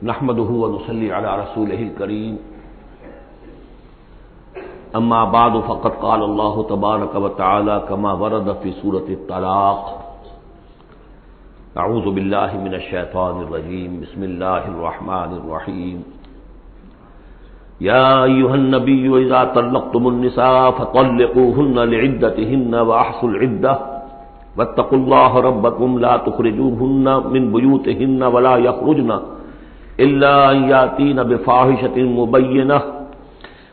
نحمده ونصلي على رسوله الكريم اما بعد فقد قال الله تبارك وتعالى كما ورد في سورة الطلاق اعوذ بالله من الشيطان الرجيم بسم الله الرحمن الرحيم يا أيها النبي إذا طلقتم النساء فطلقوهن لعدتهن وأحصوا العدة واتقوا الله ربكم لا تخرجوهن من بيوتهن ولا يخرجن إلا أن يأتين بفاحشة مبينة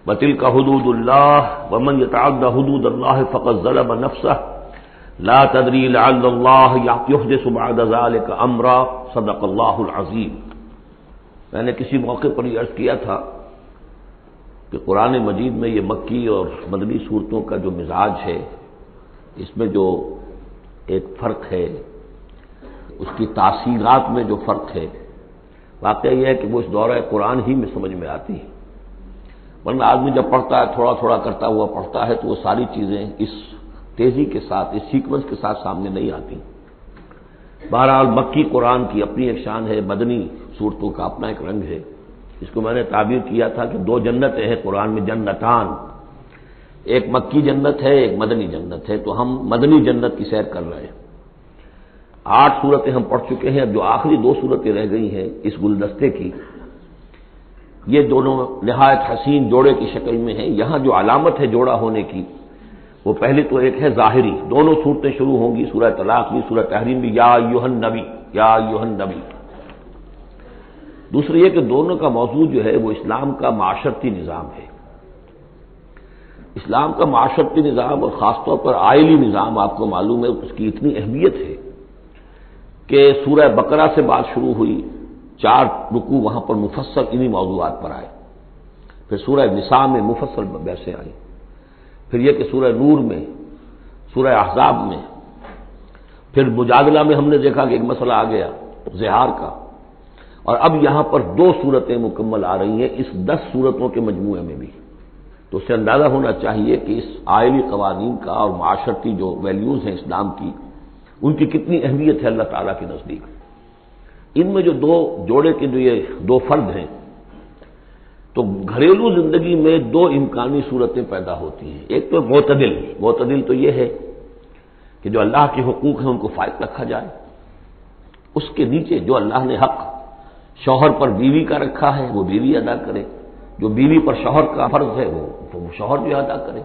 وتلك حدود الله ومن يتعد حدود الله فقد ظلم نفسه لا تدري لعل الله يحدث بعد ذلك أمرا صدق الله العظيم. میں نے کسی موقع پر یہ عرض کیا تھا کہ قرآن مجید میں یہ مکی اور مدنی صورتوں کا جو مزاج ہے اس میں جو ایک فرق ہے، اس کی تاثیرات میں جو فرق ہے، واقعہ یہ ہے کہ وہ اس دورہ قرآن ہی میں سمجھ میں آتی ہے، ورنہ آدمی جب پڑھتا ہے تھوڑا تھوڑا کرتا ہوا پڑھتا ہے تو وہ ساری چیزیں اس تیزی کے ساتھ، اس سیکوینس کے ساتھ سامنے نہیں آتی. بہرحال مکی قرآن کی اپنی ایک شان ہے، مدنی صورتوں کا اپنا ایک رنگ ہے. اس کو میں نے تعبیر کیا تھا کہ دو جنتیں ہیں قرآن میں، جنتان، ایک مکی جنت ہے ایک مدنی جنت ہے. تو ہم مدنی جنت کی سیر کر رہے ہیں. 8 صورتیں ہم پڑھ چکے ہیں، اب جو آخری 2 صورتیں رہ گئی ہیں اس گلدستے کی، یہ دونوں نہایت حسین جوڑے کی شکل میں ہیں. یہاں جو علامت ہے جوڑا ہونے کی وہ پہلی تو ایک ہے ظاہری، دونوں صورتیں شروع ہوں گی، سورہ طلاق بھی سورہ تحریم بھی، یا ایھا النبی یا ایھا النبی. دوسری یہ کہ دونوں کا موضوع جو ہے وہ اسلام کا معاشرتی نظام ہے. اسلام کا معاشرتی نظام اور خاص طور پر آئلی نظام، آپ کو معلوم ہے اس کی اتنی اہمیت ہے کہ سورہ بقرہ سے بات شروع ہوئی، 4 رکوع وہاں پر مفصل انہی موضوعات پر آئے. پھر سورہ نساء میں مفصل بحثیں آئیں. پھر یہ کہ سورہ نور میں، سورہ احزاب میں، پھر مجادلہ میں ہم نے دیکھا کہ ایک مسئلہ آ گیا زہار کا، اور اب یہاں پر 2 صورتیں مکمل آ رہی ہیں اس 10 صورتوں کے مجموعے میں بھی. تو اس سے اندازہ ہونا چاہیے کہ اس آئلی قوانین کا اور معاشرتی جو ویلیوز ہیں اسلام کی، ان کی کتنی اہمیت ہے اللہ تعالیٰ کے نزدیک. ان میں جو 2 جوڑے کے جو یہ 2 فرد ہیں، تو گھریلو زندگی میں 2 امکانی صورتیں پیدا ہوتی ہیں. ایک تو معتدل تو یہ ہے کہ جو اللہ کے حقوق ہیں ان کو فائق رکھا جائے، اس کے نیچے جو اللہ نے حق شوہر پر بیوی کا رکھا ہے وہ بیوی ادا کرے، جو بیوی پر شوہر کا فرض ہے وہ شوہر جو ادا کرے.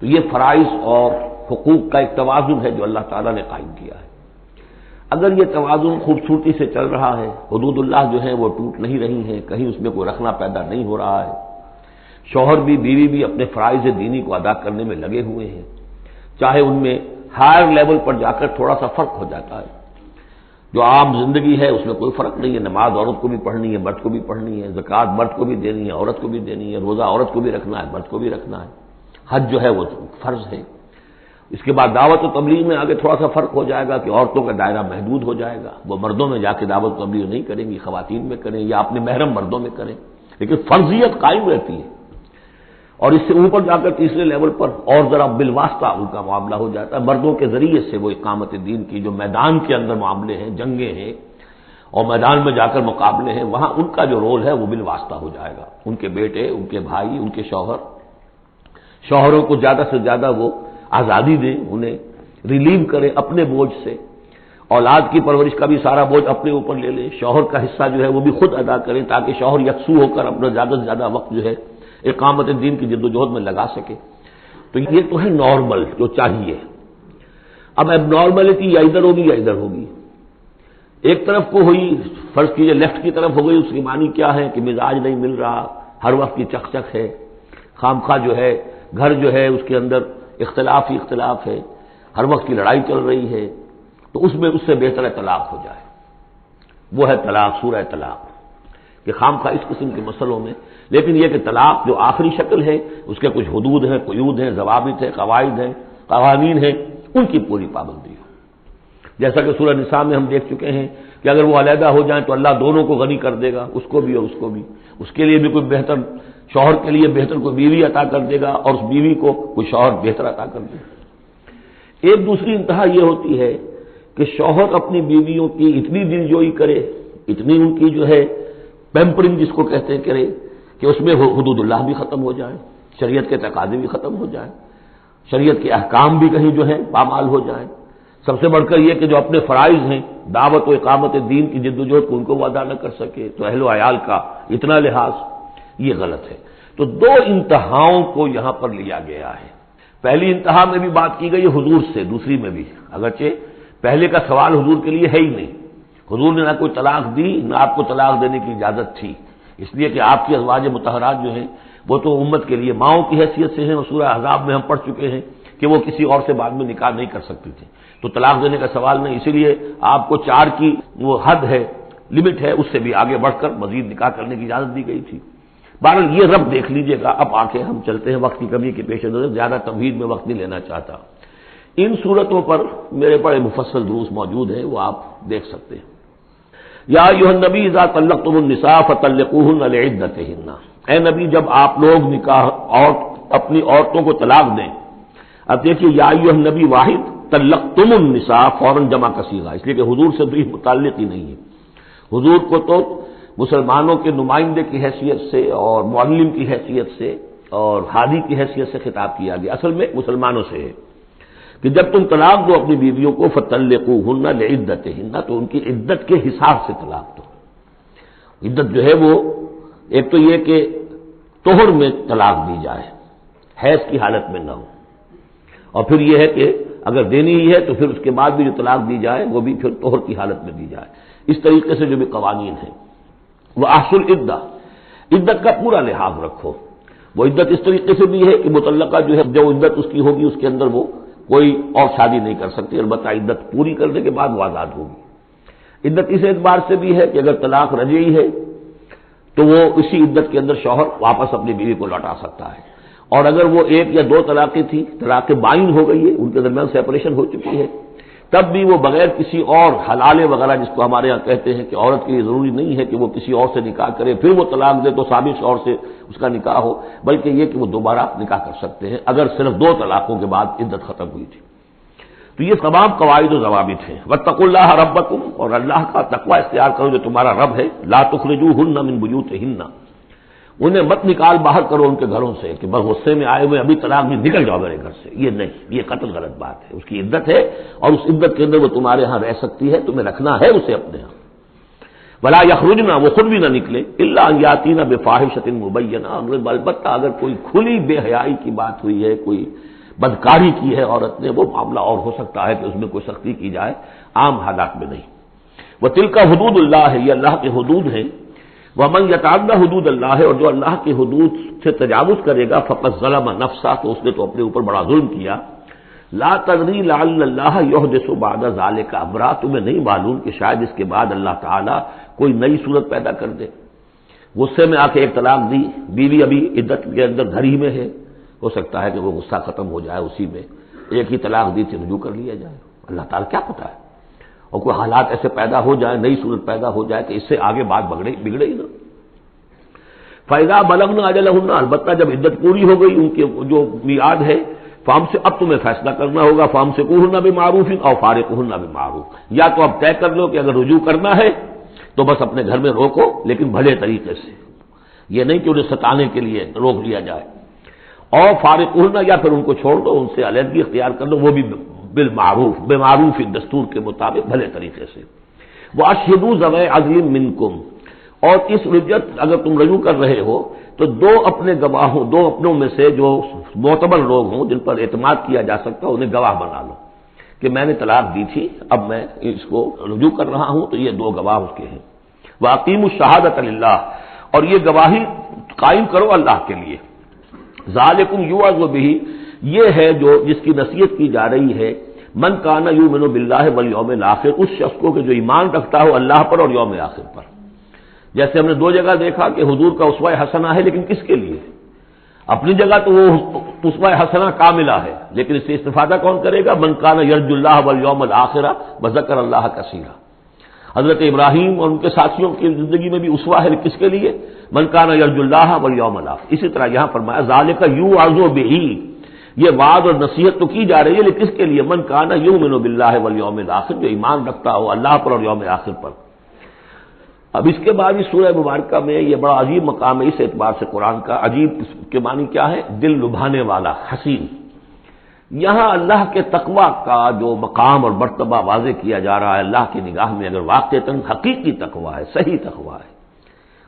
تو یہ فرائض اور حقوق کا ایک توازن ہے جو اللہ تعالیٰ نے قائم کیا ہے. اگر یہ توازن خوبصورتی سے چل رہا ہے، حدود اللہ جو ہیں وہ ٹوٹ نہیں رہی ہیں، کہیں اس میں کوئی رخنا پیدا نہیں ہو رہا ہے، شوہر بھی بیوی بھی اپنے فرائض دینی کو ادا کرنے میں لگے ہوئے ہیں، چاہے ان میں ہائر لیول پر جا کر تھوڑا سا فرق ہو جاتا ہے. جو عام زندگی ہے اس میں کوئی فرق نہیں ہے، نماز عورت کو بھی پڑھنی ہے مرد کو بھی پڑھنی ہے، زکوٰۃ مرد کو بھی دینی ہے عورت کو بھی دینی ہے، روزہ عورت کو بھی رکھنا ہے مرد کو بھی رکھنا ہے، حج جو ہے وہ فرض ہے. اس کے بعد دعوت و تبلیغ میں آگے تھوڑا سا فرق ہو جائے گا کہ عورتوں کا دائرہ محدود ہو جائے گا، وہ مردوں میں جا کے دعوت و تبلیغ نہیں کریں گی، خواتین میں کریں یا اپنے محرم مردوں میں کریں، لیکن فرضیت قائم رہتی ہے. اور اس سے اوپر جا کر تیسرے لیول پر اور ذرا بالواسطہ ان کا معاملہ ہو جاتا ہے، مردوں کے ذریعے سے وہ اقامت دین کی جو میدان کے اندر معاملے ہیں، جنگیں ہیں اور میدان میں جا کر مقابلے ہیں، وہاں ان کا جو رول ہے وہ بالواسطہ ہو جائے گا. ان کے بیٹے، ان کے بھائی، ان کے شوہروں کو زیادہ سے زیادہ وہ آزادی دیں، انہیں ریلیو کریں اپنے بوجھ سے، اولاد کی پرورش کا بھی سارا بوجھ اپنے اوپر لے لیں، شوہر کا حصہ جو ہے وہ بھی خود ادا کریں تاکہ شوہر یکسو ہو کر اپنا زیادہ سے زیادہ وقت جو ہے اقامت دین کی جد و جہد میں لگا سکے. تو یہ تو ہے نارمل جو چاہیے. اب اب نارملٹی یا ادھر ہوگی یا ادھر ہوگی. ایک طرف کو ہوئی، فرض کیجئے لیفٹ کی طرف ہو گئی، اس کی معنی کیا ہے کہ مزاج نہیں مل رہا، ہر وقت کی چک چک ہے، خامخواہ جو ہے گھر جو ہے اس کے اندر اختلاف ہی اختلاف ہے، ہر وقت کی لڑائی چل رہی ہے، تو اس میں اس سے بہتر ہے طلاق ہو جائے. وہ ہے طلاق، سورہ طلاق، کہ خامخواہ اس قسم کے مسئلوں میں. لیکن یہ کہ طلاق جو آخری شکل ہے اس کے کچھ حدود ہیں، قیود ہیں، ضوابط ہیں، قواعد ہیں، قوانین ہیں، ان کی پوری پابندی ہو. جیسا کہ سورہ نساء میں ہم دیکھ چکے ہیں کہ اگر وہ علیحدہ ہو جائیں تو اللہ دونوں کو غنی کر دے گا، اس کو بھی اور اس کو بھی. اس کے لیے بھی کوئی بہتر، شوہر کے لیے بہتر کوئی بیوی عطا کر دے گا اور اس بیوی کو کوئی شوہر بہتر عطا کر دے گا. ایک دوسری انتہا یہ ہوتی ہے کہ شوہر اپنی بیویوں کی اتنی دلجوئی کرے، اتنی ان کی جو ہے پیمپرنگ جس کو کہتے ہیں کرے کہ اس میں حدود اللہ بھی ختم ہو جائے، شریعت کے تقاضے بھی ختم ہو جائیں، شریعت کے احکام بھی کہیں جو ہے پامال ہو جائیں۔ سب سے بڑھ کر یہ کہ جو اپنے فرائض ہیں، دعوت و اقامت دین کی جدوجہد کو ان کو وہ ادا نہ کر سکے، تو اہل و عیال کا اتنا لحاظ، یہ غلط ہے۔ تو دو انتہاؤں کو یہاں پر لیا گیا ہے۔ پہلی انتہا میں بھی بات کی گئی ہے حضور سے، دوسری میں بھی، اگرچہ پہلے کا سوال حضور کے لیے ہے ہی نہیں، حضور نے نہ کوئی طلاق دی نہ آپ کو طلاق دینے کی اجازت تھی، اس لیے کہ آپ کی ازواج مطہرات جو ہیں وہ تو امت کے لیے ماؤں کی حیثیت سے ہیں، اور سورہ احزاب میں ہم پڑھ چکے ہیں کہ وہ کسی اور سے بعد میں نکاح نہیں کر سکتی تھی، تو طلاق دینے کا سوال نہیں، اسی لیے آپ کو 4 کی وہ حد ہے، لمٹ ہے، اس سے بھی آگے بڑھ کر مزید نکاح کرنے کی اجازت دی گئی تھی۔ بہرحال یہ رب دیکھ لیجئے گا۔ اب آ کے ہم چلتے ہیں، وقت کی کمی کے پیش نظر زیادہ تمہید میں وقت نہیں لینا چاہتا۔ ان صورتوں پر میرے بڑے مفصل دروس موجود ہیں، وہ آپ دیکھ سکتے ہیں۔ یا ایھا النبی اذا طلقتم النساء فطلقوهن لعدتهن، اے نبی جب آپ لوگ نکاح اور اپنی عورتوں کو طلاق دیں، اب دیکھیے یا ایھا النبی واحد، طلقتم النساء فوراً جمع کا صیغہ، اس لیے کہ حضور سے بھی متعلق ہی نہیں ہے۔ حضور کو تو مسلمانوں کے نمائندے کی حیثیت سے اور معلم کی حیثیت سے اور ہادی کی حیثیت سے خطاب کیا گیا، اصل میں مسلمانوں سے ہے کہ جب تم طلاق دو اپنی بیویوں کو فطلقوهن لعدتهن، تو ان کی عدت کے حساب سے طلاق دو۔ عدت جو ہے وہ ایک تو یہ کہ طہر میں طلاق دی جائے، حیض کی حالت میں نہ ہو، اور پھر یہ ہے کہ اگر دینی ہی ہے تو پھر اس کے بعد بھی جو طلاق دی جائے وہ بھی پھر طہر کی حالت میں دی جائے۔ اس طریقے سے جو بھی قوانین ہیں، وہ احصل عدہ، عدت کا پورا لحاظ رکھو۔ وہ عدت اس طریقے سے بھی ہے کہ مطلقہ جو ہے جو عدت اس کی ہوگی اس کے اندر وہ کوئی اور شادی نہیں کر سکتی، البتہ عدت پوری کرنے کے بعد وہ آزاد ہوگی۔ عدت اس اعتبار سے بھی ہے کہ اگر طلاق رجعی ہے تو وہ اسی عدت کے اندر شوہر واپس اپنی بیوی کو لوٹا سکتا ہے، اور اگر وہ 1 یا 2 طلاقیں تھی، طلاق بائن ہو گئی ہے، ان کے درمیان سیپریشن ہو چکی ہے، تب بھی وہ بغیر کسی اور حلالے وغیرہ جس کو ہمارے ہاں کہتے ہیں کہ عورت کے لیے ضروری نہیں ہے کہ وہ کسی اور سے نکاح کرے پھر وہ طلاق دے تو سابق شوہر سے اس کا نکاح ہو، بلکہ یہ کہ وہ دوبارہ نکاح کر سکتے ہیں اگر صرف 2 طلاقوں کے بعد عدت ختم ہوئی تھی۔ تو یہ تمام قواعد و ضوابط ہیں۔ واتقوا اللہ ربکم، اور اللہ کا تقوی اختیار کرو جو تمہارا رب ہے۔ لا تخرجوہن من بیوتہن، انہیں مت نکال باہر کرو ان کے گھروں سے کہ بس غصے میں آئے ہوئے ابھی طلاق بھی نکل جاؤ میرے گھر سے، یہ نہیں، یہ قطعی غلط بات ہے۔ اس کی عدت ہے اور اس عدت کے اندر وہ تمہارے ہاں رہ سکتی ہے، تمہیں رکھنا ہے اسے اپنے ہاں۔ ولا یخرجن، وہ خود بھی نہ نکلے، الا ان یاتین بفاحشۃ مبینہ، البتہ اگر کوئی کھلی بے حیائی کی بات ہوئی ہے، کوئی بدکاری کی ہے عورت نے، وہ معاملہ اور ہو سکتا ہے کہ اس میں کوئی سختی کی جائے، عام حالات میں نہیں۔ وتلک حدود اللہ ہے، یہ اللہ کے حدود ہیں۔ ومن یتعدی حدود اللہ ہے، اور جو اللہ کی حدود سے تجاوز کرے گا فقد ظلم نفسہ، تو اس نے تو اپنے اوپر بڑا ظلم کیا۔ لا تدری لعل اللہ یحدث بعد ذلک امرا، تمہیں نہیں معلوم کہ شاید اس کے بعد اللہ تعالیٰ کوئی نئی صورت پیدا کر دے۔ غصے میں آ کے 1 طلاق دی، بیوی ابھی عدت کے اندر گھر ہی میں ہے، ہو سکتا ہے کہ وہ غصہ ختم ہو جائے، اسی میں 1 ہی طلاق دی تھی رجوع کر لیا جائے، اللہ تعالیٰ کیا پتہ ہے، اور کوئی حالات ایسے پیدا ہو جائے، نئی صورت پیدا ہو جائے کہ اس سے آگے بات بگڑے ہی نہ۔ فَإِذَا بَلَغْنَ أَجَلَهُنَّ، البتہ جب عدت پوری ہو گئی ان کی جو میعاد ہے، اب تمہیں فیصلہ کرنا ہوگا، فَأَمْسِكُوهُنَّ بِمَعْرُوفٍ أَوْ فَارِقُوهُنَّ بِمَعْرُوفٍ، یا تو اب طے کر لو کہ اگر رجوع کرنا ہے تو بس اپنے گھر میں روکو، لیکن بھلے طریقے سے، یہ نہیں کہ انہیں ستانے کے لیے روک لیا جائے، اور فارقوهن، یا پھر ان کو چھوڑ دو، ان سے علیحدگی اختیار کر دو، وہ بھی بالمعروف، بمعروف دستور کے مطابق بھلے طریقے سے۔ وَأَشْهِدُوا ذَوَيْ عَدْلٍ مِّنكُمْ، اور اس رجعت اگر تم رجوع کر رہے ہو تو 2 اپنے گواہوں، 2 اپنوں میں سے جو معتبر لوگ ہوں جن پر اعتماد کیا جا سکتا انہیں گواہ بنا لو کہ میں نے طلاق دی تھی، اب میں اس کو رجوع کر رہا ہوں، تو یہ 2 گواہ اس کے ہیں۔ وَأَقِیمُوا الشَّهَادَةَ لِلَّهِ، اور یہ گواہی قائم کرو اللہ کے لیے۔ ذالکم یوعظ بہ، یہ ہے جو جس کی نصیحت کی جا رہی ہے، من کان یؤمن باللہ والیوم الاخر، اس شخص کو کہ جو ایمان رکھتا ہو اللہ پر اور یوم آخر پر۔ جیسے ہم نے 2 جگہ دیکھا کہ حضور کا اسوہ حسنہ ہے، لیکن کس کے لیے؟ اپنی جگہ تو وہ اسوہ حسنہ کاملہ ہے، لیکن اس سے استفادہ کون کرے گا؟ من کان یرجو اللہ والیوم الاخر وذکر اللہ کثیرا۔ حضرت ابراہیم اور ان کے ساتھیوں کی زندگی میں بھی اسوہ ہے، کس کے لیے؟ من کان یرجو اللہ والیوم الاخر۔ اسی طرح یہاں فرمایا ذالک یوعظ بہ، یہ وعظ اور نصیحت تو کی جا رہی ہے، لیکن کس کے لیے؟ من کان یؤمن باللہ والیوم الاخر، جو ایمان رکھتا ہو اللہ پر اور یوم آخر پر۔ اب اس کے بعد اس سورہ مبارکہ میں یہ بڑا عجیب مقام ہے اس اعتبار سے قرآن کا. عجیب کے معنی کیا ہے؟ دل لبھانے والا، حسین. یہاں اللہ کے تقوی کا جو مقام اور مرتبہ واضح کیا جا رہا ہے اللہ کی نگاہ میں، اگر واقعتاً حقیقی تقوی ہے، صحیح تقوی ہے،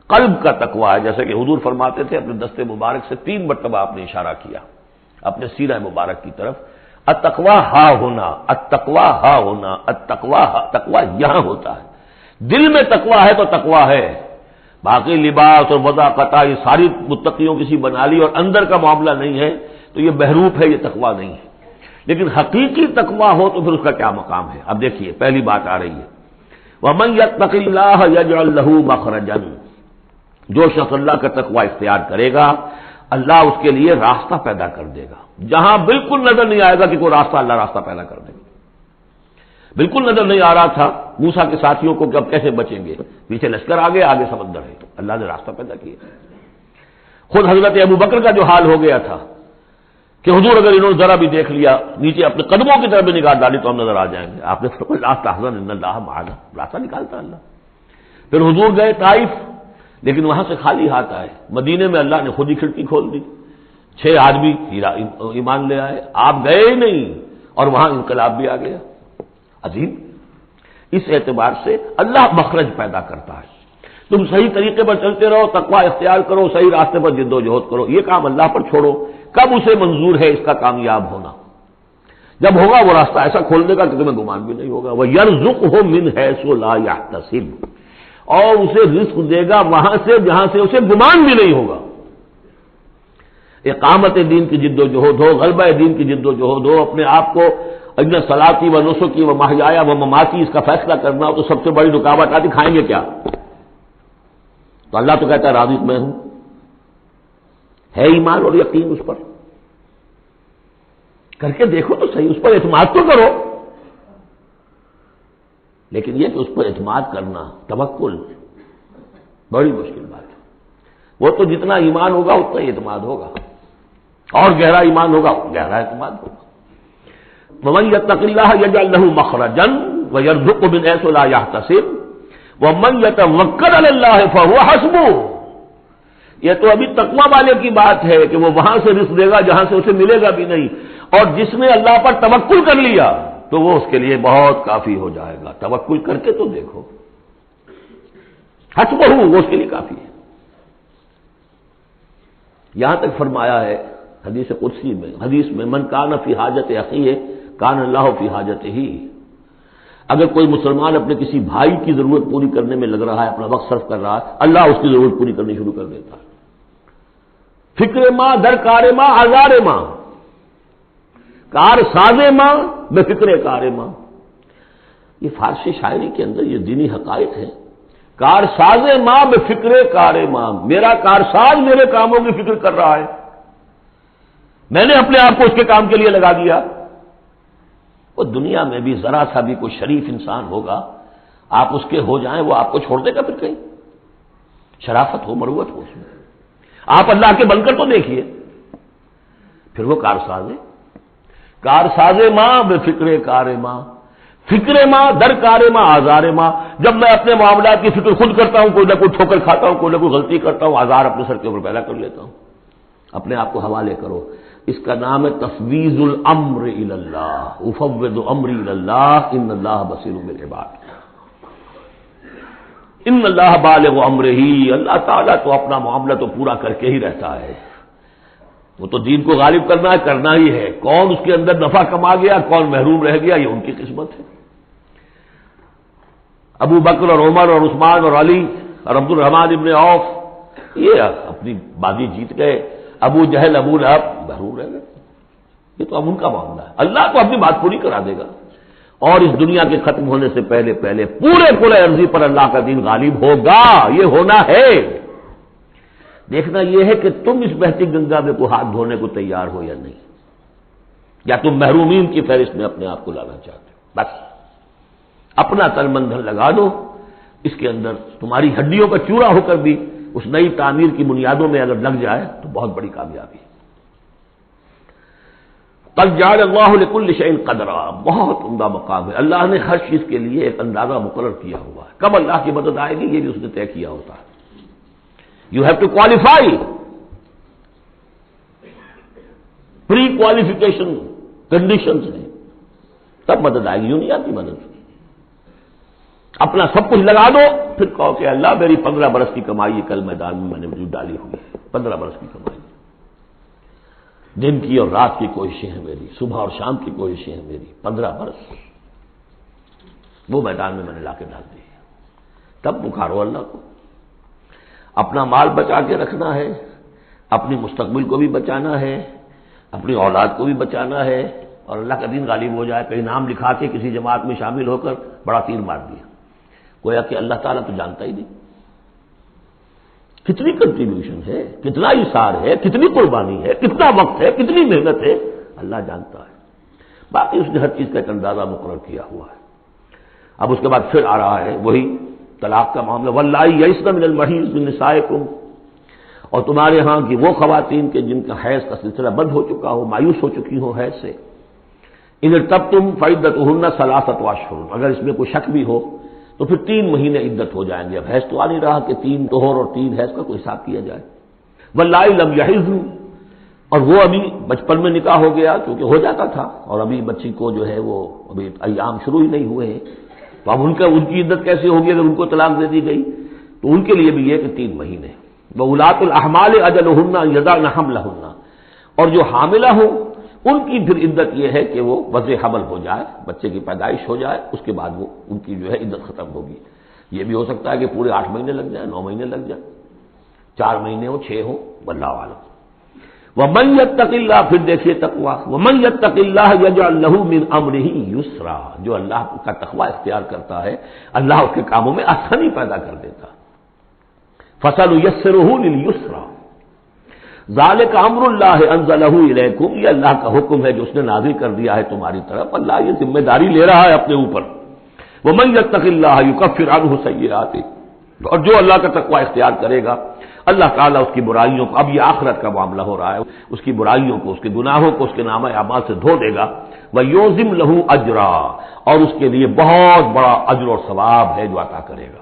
قلب کا تقوی ہے، جیسے کہ حضور فرماتے تھے اپنے دست مبارک سے 3 مرتبہ آپ نے اشارہ کیا اپنے سیرہ مبارک کی طرف، التقوی ہا ہونا، التقوی ہا ہونا، التقوی ہا. تقوی یہاں ہوتا ہے. دل میں تقوی ہے تو تقوی ہے. باقی لباس اور وضاقت یہ ساری متقیوں کسی بنا لی اور اندر کا معاملہ نہیں ہے تو یہ بہروپ ہے، یہ تقوی نہیں ہے. لیکن حقیقی تقوی ہو تو پھر اس کا کیا مقام ہے؟ اب دیکھیے پہلی بات آ رہی ہے، وَمَن يَتَّقِ اللَّهَ يَجْعَل لَّهُ مَخْرَجًا. جو شخص اللہ کا تقوی اختیار کرے گا اللہ اس کے لیے راستہ پیدا کر دے گا. جہاں بالکل نظر نہیں آئے گا کہ کوئی راستہ، اللہ راستہ پیدا کر دے گا. بالکل نظر نہیں آ رہا تھا موسیٰ کے ساتھیوں کو کہ اب کیسے بچیں گے، پیچھے لشکر آگے، آگے سمندر ہے، اللہ نے راستہ پیدا کیا. خود حضرت ابو بکر کا جو حال ہو گیا تھا کہ حضور اگر انہوں نے ذرا بھی دیکھ لیا، نیچے اپنے قدموں کی طرف بھی نگاہ ڈالی تو ہم نظر آ جائیں گے. آپ نے فرمایا لا تحزن ان اللہ معنا، راستہ نکالتا اللہ. پھر حضور گئے طائف، لیکن وہاں سے خالی ہاتھ آئے. مدینے میں اللہ نے خود ہی کھڑکی کھول دی، 6 آدمی ایمان لے آئے. آپ گئے ہی نہیں اور وہاں انقلاب بھی آ گیا. عظیم. اس اعتبار سے اللہ مخرج پیدا کرتا ہے. تم صحیح طریقے پر چلتے رہو، تقوی اختیار کرو، صحیح راستے پر جد و جہد کرو. یہ کام اللہ پر چھوڑو. کب اسے منظور ہے اس کا کامیاب ہونا؟ جب ہوگا وہ راستہ ایسا کھول دے گا کہ تمہیں گمان بھی نہیں ہوگا. وَيَرْزُقْهُ مِنْ حَيْثُ لَا يَحْتَسِبُ، اور اسے رزق دے گا وہاں سے جہاں سے اسے گمان بھی نہیں ہوگا. اقامت دین کی جد و جہد ہو، غلبہ دین کی جد و جہد ہو، اپنے آپ کو ان صلاتی و نسکی و محیایا و مماتی اس کا فیصلہ کرنا ہو تو سب سے بڑی رکاوٹ آتی کھائیں گے کیا؟ تو اللہ تو کہتا ہے راضی میں ہوں. ہے ایمان اور یقین اس پر؟ کر کے دیکھو تو صحیح، اس پر اعتماد تو کرو. لیکن یہ کہ اس پر اعتماد کرنا، توکل، بڑی مشکل بات ہے. وہ تو جتنا ایمان ہوگا اتنا ہی اعتماد ہوگا، اور گہرا ایمان ہوگا گہرا اعتماد ہوگا. وَمَن يَتَّقِ اللَّهَ يَجْعَل لَّهُ مَخْرَجًا وَيَرْزُقْهُ مِنْ حَيْثُ لَا يَحْتَسِبُ وَمَن يَتَوَكَّلْ عَلَى اللَّهِ فَهُوَ حَسْبُهُ. یہ تو ابھی تقوی والے کی بات ہے کہ وہ وہاں سے رزق دے گا جہاں سے اسے ملے گا بھی نہیں، اور جس نے اللہ پر توکل کر لیا تو وہ اس کے لیے بہت کافی ہو جائے گا. توکل کر کے تو دیکھو، حسبہ وہ اس کے لیے کافی ہے. یہاں تک فرمایا ہے حدیث قدسی میں، حدیث میں من کان فی حاجت اخیہ کان اللہ فی حاجتہ. اگر کوئی مسلمان اپنے کسی بھائی کی ضرورت پوری کرنے میں لگ رہا ہے، اپنا وقت صرف کر رہا ہے، اللہ اس کی ضرورت پوری کرنی شروع کر دیتا ہے. فکر ماں در کار ماں آزار ماں، کار ساز ماں بے فکر کار ماں. یہ فارسی شاعری کے اندر یہ دینی حقائق ہیں. کار ساز ماں بے فکر کار ماں، میرا کارساز میرے کاموں کی فکر کر رہا ہے، میں نے اپنے آپ کو اس کے کام کے لیے لگا دیا. وہ دنیا میں بھی ذرا سا بھی کوئی شریف انسان ہوگا، آپ اس کے ہو جائیں وہ آپ کو چھوڑ دے گا پھر کہیں؟ شرافت ہو، مروت ہو اس میں. آپ اللہ کے بن کر تو دیکھیے، پھر وہ کارساز ہے. کارساز ماں بے فکر کار ماں، فکر ماں در کار ماں آزار ماں. جب میں اپنے معاملات کی فکر خود کرتا ہوں، کوئی نہ کوئی ٹھوکر کھاتا ہوں، کوئی نہ کوئی غلطی کرتا ہوں، آزار اپنے سر کے اوپر پیدا کر لیتا ہوں. اپنے آپ کو حوالے کرو. اس کا نام ہے تفویض الامر الی اللہ. افوض امری الی اللہ ان اللہ بصیر بالعباد. ان اللہ بالغ امرہ، اللہ تعالیٰ تو اپنا معاملہ تو پورا کر کے ہی رہتا ہے. وہ تو دین کو غالب کرنا ہی ہے. کون اس کے اندر نفع کما گیا، کون محروم رہ گیا، یہ ان کی قسمت ہے. ابو بکر اور عمر اور عثمان اور علی اور عبد الرحمن ابن عوف یہ اپنی بازی جیت گئے. ابو جہل ابو لہب محروم رہ گئے. یہ تو اب ان کا معاملہ ہے. اللہ تو اپنی بات پوری کرا دے گا، اور اس دنیا کے ختم ہونے سے پہلے پورے عرضی پر اللہ کا دین غالب ہوگا. یہ ہونا ہے. دیکھنا یہ ہے کہ تم اس بہتی گنگا میں کو ہاتھ دھونے کو تیار ہو یا نہیں، یا تم محرومین کی فہرست میں اپنے آپ کو لانا چاہتے ہو. بس اپنا تن من دھن لگا دو اس کے اندر. تمہاری ہڈیوں کا چورا ہو کر بھی اس نئی تعمیر کی بنیادوں میں اگر لگ جائے تو بہت بڑی کامیابی ہے. قد جعل اللہ لکل شیء قدرا، بہت عمدہ مقام ہے، اللہ نے ہر چیز کے لیے ایک اندازہ مقرر کیا ہوا ہے، کب اللہ کی مدد آئے گی یہ بھی اس نے طے کیا ہوتا ہے. You have to qualify, pre qualification conditions ہیں، تب مدد آئے گی، یوں نہیں آتی مدد. اپنا سب کچھ لگا دو پھر کہو کہ اللہ میری 15 برس کی کمائی کل میدان میں نے وجود ڈالی ہوئی ہے، 15 برس کی کمائی، دن کی اور رات کی کوششیں ہیں میری، صبح اور شام کی کوششیں ہیں میری، 15 برس وہ میدان میں نے لا کے ڈال دی. تب پکارو اللہ کو. اپنا مال بچا کے رکھنا ہے، اپنی مستقبل کو بھی بچانا ہے، اپنی اولاد کو بھی بچانا ہے، اور اللہ کا دین غالب ہو جائے، کہیں نام لکھا کے کسی جماعت میں شامل ہو کر بڑا تیر مار دیا. گویا کہ اللہ تعالیٰ تو جانتا ہی نہیں کتنی کنٹریبیوشن ہے، کتنا اثار ہے، کتنی قربانی ہے، کتنا وقت ہے، کتنی محنت ہے، اللہ جانتا ہے. باقی اس نے ہر چیز کا ایک اندازہ مقرر کیا ہوا ہے. اب اس کے بعد پھر آ رہا ہے وہی طلاق کا معاملہ. واللائی یئسن من المحیض من نسائکم، اور تمہارے ہاں کی وہ خواتین کے جن کا حیض کا سلسلہ بند ہو چکا ہو، مایوس ہو چکی ہو حیض سے، ان ارتبتم فعدتہن ثلاثۃ اشہر، اگر اس میں کوئی شک بھی ہو تو پھر 3 مہینے عدت ہو جائیں گے. اب حیض تو آ نہیں رہا کہ 3 طہور اور 3 حیض کا کوئی حساب کیا جائے. واللائی لم یحضن، اور وہ ابھی بچپن میں نکاح ہو گیا کیونکہ ہو جاتا تھا، اور ابھی بچی کو جو ہے وہ ابھی ایام شروع ہی نہیں ہوئے ہیں، تو اب ان کی عدت کیسے ہوگی اگر ان کو طلاق دے دی گئی؟ تو ان کے لیے بھی یہ کہ 3 مہینے. وَأُولَاتُ الْأَحْمَالِ أَجَلُهُنَّ أَن يَضَعْنَ حَمْلَهُنَّ، اور جو حاملہ ہوں ان کی پھر عدت یہ ہے کہ وہ وضع حمل ہو جائے، بچے کی پیدائش ہو جائے، اس کے بعد وہ ان کی جو ہے عدت ختم ہوگی. یہ بھی ہو سکتا ہے کہ پورے 8 مہینے لگ جائیں، 9 مہینے لگ جائیں، 4 مہینے ہو، 6 ہو، واللہ اعلم. وَمَن يَتَّقِ اللَّهَ، پھر دیکھیے تقویٰ، وَمَن يَتَّقِ اللَّهَ يَجْعَل لَّهُ مِنْ أَمْرِهِ يُسْرًا، جو اللہ کا تقویٰ اختیار کرتا ہے اللہ اس کے کاموں میں آسانی پیدا کر دیتا. فَسَنُيَسِّرُهُ لِلْيُسْرَىٰ، ذَلِكَ أَمْرُ اللَّهِ أَنزَلَهُ إِلَيْكُمْ، یہ اللہ کا حکم ہے جو اس نے نازل کر دیا ہے تمہاری طرف. اللہ یہ ذمہ داری لے رہا ہے اپنے اوپر. وَمَن يَتَّقِ اللَّهَ يُكَفِّرْ عَنْهُ سَيِّئَاتِهِ، اور جو اللہ کا تقویٰ اختیار کرے گا اللہ تعالیٰ اس کی برائیوں کو، اب یہ آخرت کا معاملہ ہو رہا ہے، اس کی برائیوں کو، اس کے گناہوں کو اس کے نامہ اعمال سے دھو دے گا. وَيُعْظِمْ لَهُ أَجْرًا، اور اس کے لیے بہت بڑا اجر اور ثواب ہے جو عطا کرے گا.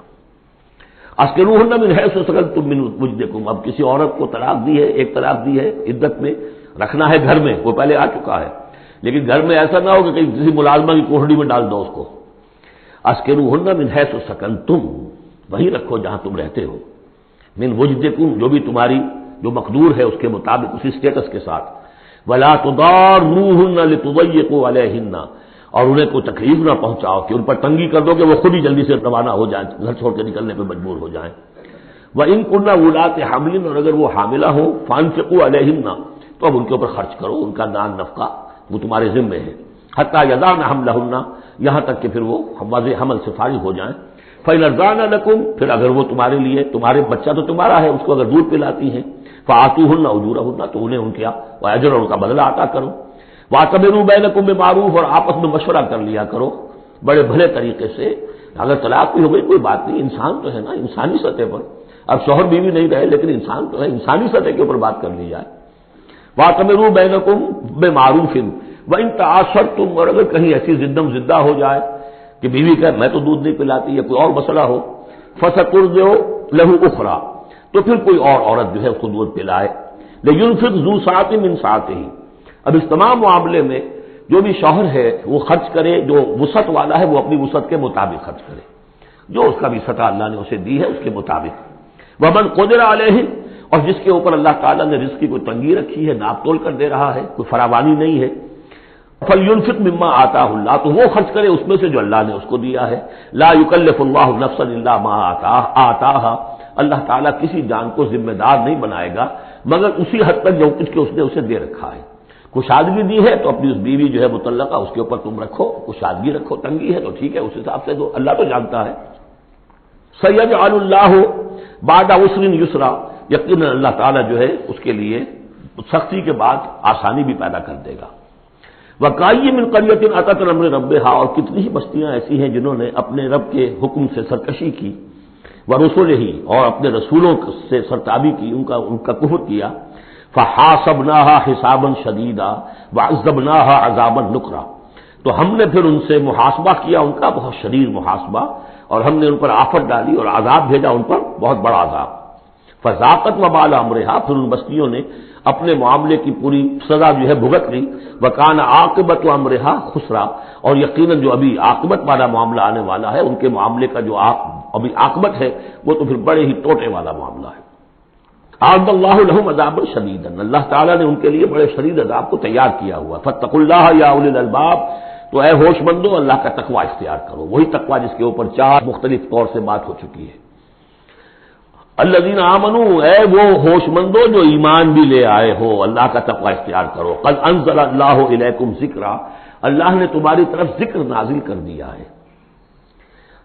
اسکنوہن من حیث سکنتم من وجدکم، اب کسی عورت کو طلاق دی ہے، ایک طلاق دی ہے، عدت میں رکھنا ہے گھر میں، وہ پہلے آ چکا ہے، لیکن گھر میں ایسا نہ ہو کہ کہیں کسی ملازمہ کی کوٹڑی میں ڈال دو اس کو. اسکنوہن من حیث سکنتم، وہیں رکھو جہاں تم رہتے ہو، من وجدکم، جو بھی تمہاری جو مقدور ہے اس کے مطابق، اسی سٹیٹس کے ساتھ. ولا تضاروہن لتضیقوا علیہن، اور انہیں کوئی تکلیف نہ پہنچاؤ کہ ان پر تنگی کر دو کہ وہ خود ہی جلدی سے روانہ ہو جائیں، گھر چھوڑ کے نکلنے پہ مجبور ہو جائیں. وَإِن كُنَّ أُولَاتِ حَمْلٍ، اور اگر وہ حاملہ ہوں، فَأَنفِقُوا عَلَيْهِنَّ، تو اب ان کے اوپر خرچ کرو، ان کا دان نفقہ وہ تمہارے ذمے ہے. حَتَّى يَضَعْنَ حَمْلَهُنَّ، یہاں تک کہ پھر وہ واضح حمل سے فارغ ہو جائیں. فَإِنْ أَرْضَعْنَ لَكُمْ، پھر اگر وہ تمہارے لیے، تمہارے بچہ تو تمہارا ہے، اس کو اگر دودھ پلاتی ہیں، فَآتُوهُنَّ أُجُورَهُنَّ، تو انہیں ان کا اجر اور ان کا بدلہ عطا کرو. وَاعْتَمِرُوا بَيْنَكُم بِمَعْرُوفٍ، اور آپس میں مشورہ کر لیا کرو بڑے بھلے طریقے سے. اگر طلاق بھی ہو گئی کوئی بات نہیں، انسان تو ہے نا، انسانی سطح پر، اب شوہر بیوی نہیں رہے لیکن انسان تو ہے، انسانی سطح کے اوپر بات کر لی جائے. وَاعْتَمِرُوا بَيْنَكُم بِمَعْرُوفٍ وَإِن تَعَاصَرْتُمْ، اور اگر کہیں ایسی زدم زدہ ہو جائے کہ بیوی کہ میں تو دودھ نہیں پلاتی یا کوئی اور مسئلہ ہو، فَسَتُرْضِعُ لَهُ أُخْرَىٰ، تو پھر کوئی اور عورت جو ہے اس کو دودھ پلائے. لِيُنْفِقْ ذُو سَعَةٍ مِّن سَعَتِهِ، اب اس تمام معاملے میں جو بھی شوہر ہے وہ خرچ کرے، جو وسعت والا ہے وہ اپنی وسعت کے مطابق خرچ کرے، جو اس کا بھی سطح اللہ نے اسے دی ہے اس کے مطابق. وَمَنْ قُدِرَ عَلَيْهِ، اور جس کے اوپر اللہ تعالیٰ نے رزق کی کوئی تنگی رکھی ہے، ناپ تول کر دے رہا ہے، کوئی فراوانی نہیں ہے، فَلْيُنْفِقْ مِمَّا آتَاهُ اللَّهُ، تو وہ خرچ کرے اس میں سے جو اللہ نے اس کو دیا ہے. لَا يُكَلِّفُ اللَّهُ نَفْسًا إِلَّا مَا آتَاهَا، اللہ تعالیٰ کسی جان کو ذمہ دار نہیں بنائے گا مگر اسی حد تک جو کچھ کے اس نے اسے دے رکھا ہے. کشادگی دی ہے تو اپنی اس بیوی جو ہے مطلقہ اس کے اوپر تم رکھو، کشادگی رکھو، تنگی ہے تو ٹھیک ہے، اس حساب سے دو، اللہ تو جانتا ہے. سَيَجْعَلُ اللَّهُ بَعْدَ عُسْرٍ يُسْرًا، یقیناً اللہ تعالیٰ جو ہے اس کے لیے سختی کے بعد آسانی بھی پیدا کر دے گا. وَكَأَيٍّ مِّن قَرْيَةٍ أَتَتْ عَنْ أَمْرِ رَبِّهَا، اور کتنی ہی بستیاں ایسی ہیں جنہوں نے اپنے رب کے حکم سے سرکشی کی، وَرُسُلِهِ، اور اپنے رسولوں سے سرتابی کی، ان کا کفر کیا. فحاسبناها حسابا شدیدا وعذبناها عذابا نکرا، تو ہم نے پھر ان سے محاسبہ کیا، ان کا بہت شدید محاسبہ، اور ہم نے ان پر آفت ڈالی اور عذاب بھیجا ان پر بہت بڑا عذاب۔ فذاقت وبال امرها، پھر ان بستیوں نے اپنے معاملے کی پوری سزا جو ہے بھگت لی۔ وکان عاقبۃ امرها خسرا، اور یقیناً جو ابھی عاقبت والا معاملہ آنے والا ہے، ان کے معاملے کا جو ابھی عاقبت ہے وہ تو پھر بڑے ہی ٹوٹے والا معاملہ ہے۔ اعد اللہ لهم عذابا شدیدا، اللہ تعالیٰ نے ان کے لیے بڑے شدید عذاب کو تیار کیا ہوا۔ فاتقوا اللہ یا اولی الالباب، تو اے ہوش مندو اللہ کا تقوی اختیار کرو، وہی تقوی جس کے اوپر چار مختلف طور سے بات ہو چکی ہے۔ الذین آمنوا، اے وہ ہوش مندو جو ایمان بھی لے آئے ہو، اللہ کا تقوی اختیار کرو۔ قد انزل اللہ الیکم ذکرا، اللہ نے تمہاری طرف ذکر نازل کر دیا ہے۔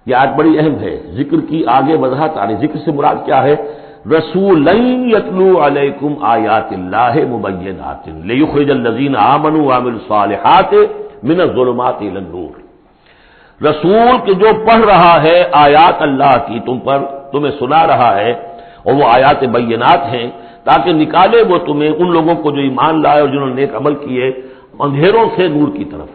یہ آیت بڑی اہم ہے، ذکر کی آگے وضاحت آ رہی۔ ذکر سے مراد کیا ہے؟ رسولا یتلو علیکم آیات اللہ مبینات لیخرج الذین آمنوا وعملوا الصالحات من الظلمات الی النور، رسول کہ جو پڑھ رہا ہے آیات اللہ کی تم پر، تمہیں سنا رہا ہے، اور وہ آیات بینات ہیں تاکہ نکالے وہ تمہیں، ان لوگوں کو جو ایمان لائے اور جنہوں نے نیک عمل کیے، اندھیروں سے نور کی طرف۔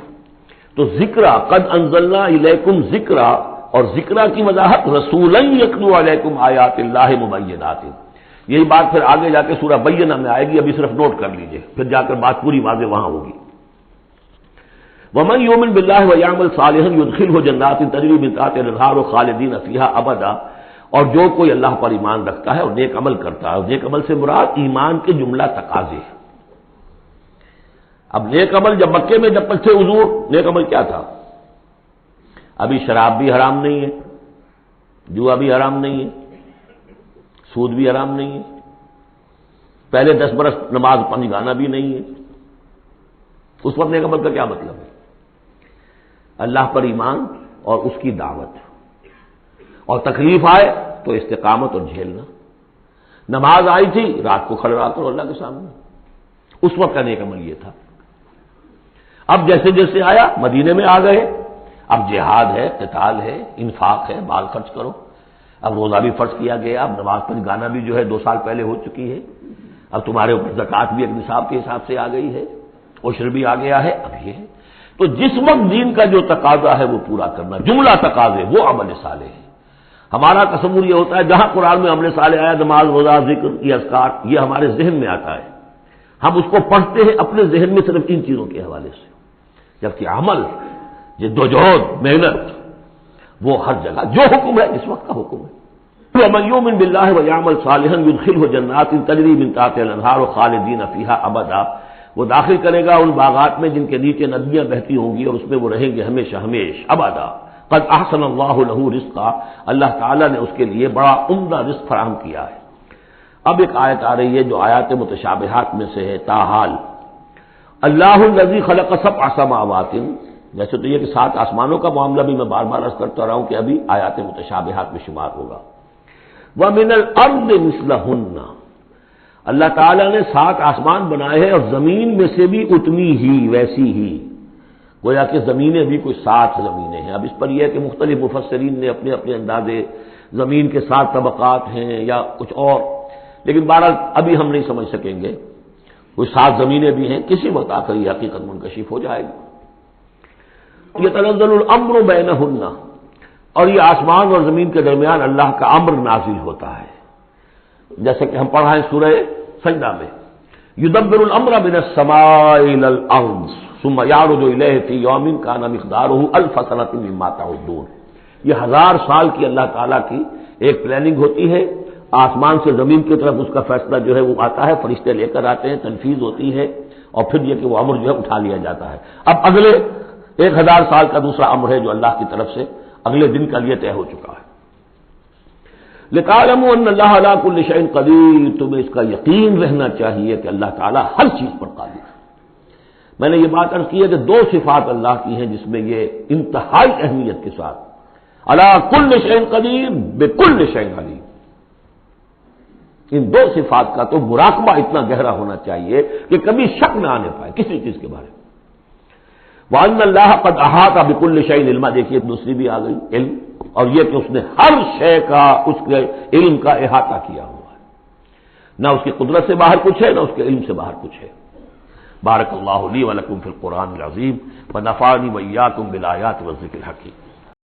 تو ذکرا، قد انزلنا الیکم ذکرا، اور ذکرا کی وضاحت رسولا یتلو علیکم آیات اللہ مبینات، یہی بات پھر آگے جا کے سورہ بینہ میں آئے گی، ابھی صرف نوٹ کر لیجئے، پھر جا کر بات پوری واضح وہاں ہوگی۔ ومن یؤمن باللہ ویعمل صالحا یدخلہ جنات تجری من تحتہا الانہار خالدین فیہا ابدا، اور جو کوئی اللہ پر ایمان رکھتا ہے اور نیک عمل کرتا ہے، اور نیک عمل سے مراد ایمان کے جملہ تقاضے ہیں۔ اب نیک عمل جب مکے میں جب تھے حضور، نیک عمل کیا تھا؟ ابھی شراب بھی حرام نہیں ہے، جوا بھی حرام نہیں ہے، سود بھی حرام نہیں ہے، پہلے 10 برس نماز پنج گانا بھی نہیں ہے، اس وقت نیک عمل کا کیا مطلب ہے؟ اللہ پر ایمان اور اس کی دعوت، اور تکلیف آئے تو استقامت اور جھیلنا۔ نماز آئی تھی، رات کو کھڑے رہا کرو اللہ کے سامنے، اس وقت کا نیک عمل یہ تھا۔ اب جیسے جیسے آیا مدینے میں آ گئے، اب جہاد ہے، قتال ہے، انفاق ہے، مال خرچ کرو، اب روزہ بھی فرض کیا گیا، اب نماز پنج گانا بھی جو ہے 2 سال پہلے ہو چکی ہے، اب تمہارے اوپر زکوٰۃ بھی ایک نصاب کے حساب سے آ گئی ہے، عشر بھی آ گیا ہے، اب یہ ہے۔ تو جس وقت دین کا جو تقاضا ہے وہ پورا کرنا، جملہ تقاضے، وہ عمل صالح ہے۔ ہمارا تصور یہ ہوتا ہے جہاں قرآن میں عمل صالح آیا، نماز، روزہ، ذکر، یہ اذکار، یہ ہمارے ذہن میں آتا ہے، ہم اس کو پڑھتے ہیں اپنے ذہن میں صرف ان چیزوں کے حوالے سے، جبکہ عمل، جدوجہد، محنت، وہ ہر جگہ جو حکم ہے اس وقت کا حکم ہے۔ وَمَن يُؤْمِن بِاللَّهِ وَيَعْمَلْ صَالِحًا يُدْخِلْهُ جَنَّاتٍ تَجْرِي مِن تَحْتِهَا الْأَنْهَارُ خَالِدِينَ فِيهَا أَبَدًا، وہ داخل کرے گا ان باغات میں جن کے نیچے ندیاں بہتی ہوں گی، اور اس میں وہ رہیں گے ہمیشہ ہمیش، ابدا۔ قد احسن اللہ لہ رزقا، اللہ تعالیٰ نے اس کے لیے بڑا عمدہ رزق فراہم کیا ہے۔ اب ایک آیت آ رہی ہے جو آیات متشابہات میں سے ہے، تاحال اللہ الذی خلق 7 سماوات، جیسے تو یہ کہ 7 آسمانوں کا معاملہ بھی میں بار بار عرض کرتا رہا ہوں کہ ابھی آیات متشابہات میں شمار ہوگا۔ وَمِنَ الْأَرْضِ مِثْلَهُنَّ، اللہ تعالیٰ نے 7 آسمان بنائے ہیں اور زمین میں سے بھی اتنی ہی، ویسی ہی، گویا کہ زمینیں بھی کوئی 7 زمینیں ہیں۔ اب اس پر یہ ہے کہ مختلف مفسرین نے اپنے اپنے اندازے، زمین کے 7 طبقات ہیں یا کچھ اور، لیکن بہرحال ابھی ہم نہیں سمجھ سکیں گے، کوئی 7 زمینیں بھی ہیں، کسی وقت آ کر یہ حقیقت منکشف ہو جائے گی۔ یتنزل الامر بینہن، اور یہ آسمان اور زمین کے درمیان اللہ کا امر نازل ہوتا ہے، جیسے کہ ہم پڑھا ہے سورہ سجدہ میں، یدبر الامر من السماء الى الارض ثم یعرج الیہ فی یوم کان مقدارہ 1000 سنۃ مما تعدون، یہ 1000 سال کی اللہ تعالیٰ کی ایک پلاننگ ہوتی ہے، آسمان سے زمین کی طرف اس کا فیصلہ جو ہے وہ آتا ہے، فرشتے لے کر آتے ہیں، تنفیذ ہوتی ہے، اور پھر یہ کہ وہ امر جو ہے اٹھا لیا جاتا ہے۔ اب اگلے 1000 سال کا دوسرا امر ہے جو اللہ کی طرف سے اگلے دن کا لیے طے ہو چکا ہے۔ لِتَعْلَمُوا أَنَّ اللَّهَ عَلَىٰ كُلِّ شَيْءٍ قَدِيرٌ، تمہیں اس کا یقین رہنا چاہیے کہ اللہ تعالیٰ ہر چیز پر قادر ہے۔ میں نے یہ بات عرض کی ہے کہ 2 صفات اللہ کی ہیں جس میں یہ انتہائی اہمیت کے ساتھ عَلَىٰ كُلِّ شَيْءٍ قَدِيرٌ بِكُلِّ شَيْءٍ عَلِيمٌ، ان 2 صفات کا تو مراقبہ اتنا گہرا ہونا چاہیے کہ کبھی شک نہ آنے پائے کسی چیز کے بارے میں۔ وَأَنَّ اللَّهَ قَدْ أَحَاطَ بِكُلِّ شَيْءٍ علما، دیکھیے دوسری بھی آ گئی، علم، اور یہ کہ اس نے ہر شے کا، اس کے علم کا احاطہ کیا ہوا ہے۔ نہ اس کی قدرت سے باہر کچھ ہے، نہ اس کے علم سے باہر کچھ ہے۔ بارک اللہ لی و لکم فی القرآن العظیم ونفعنی وإیاکم بالآیات والذکر الحکیم۔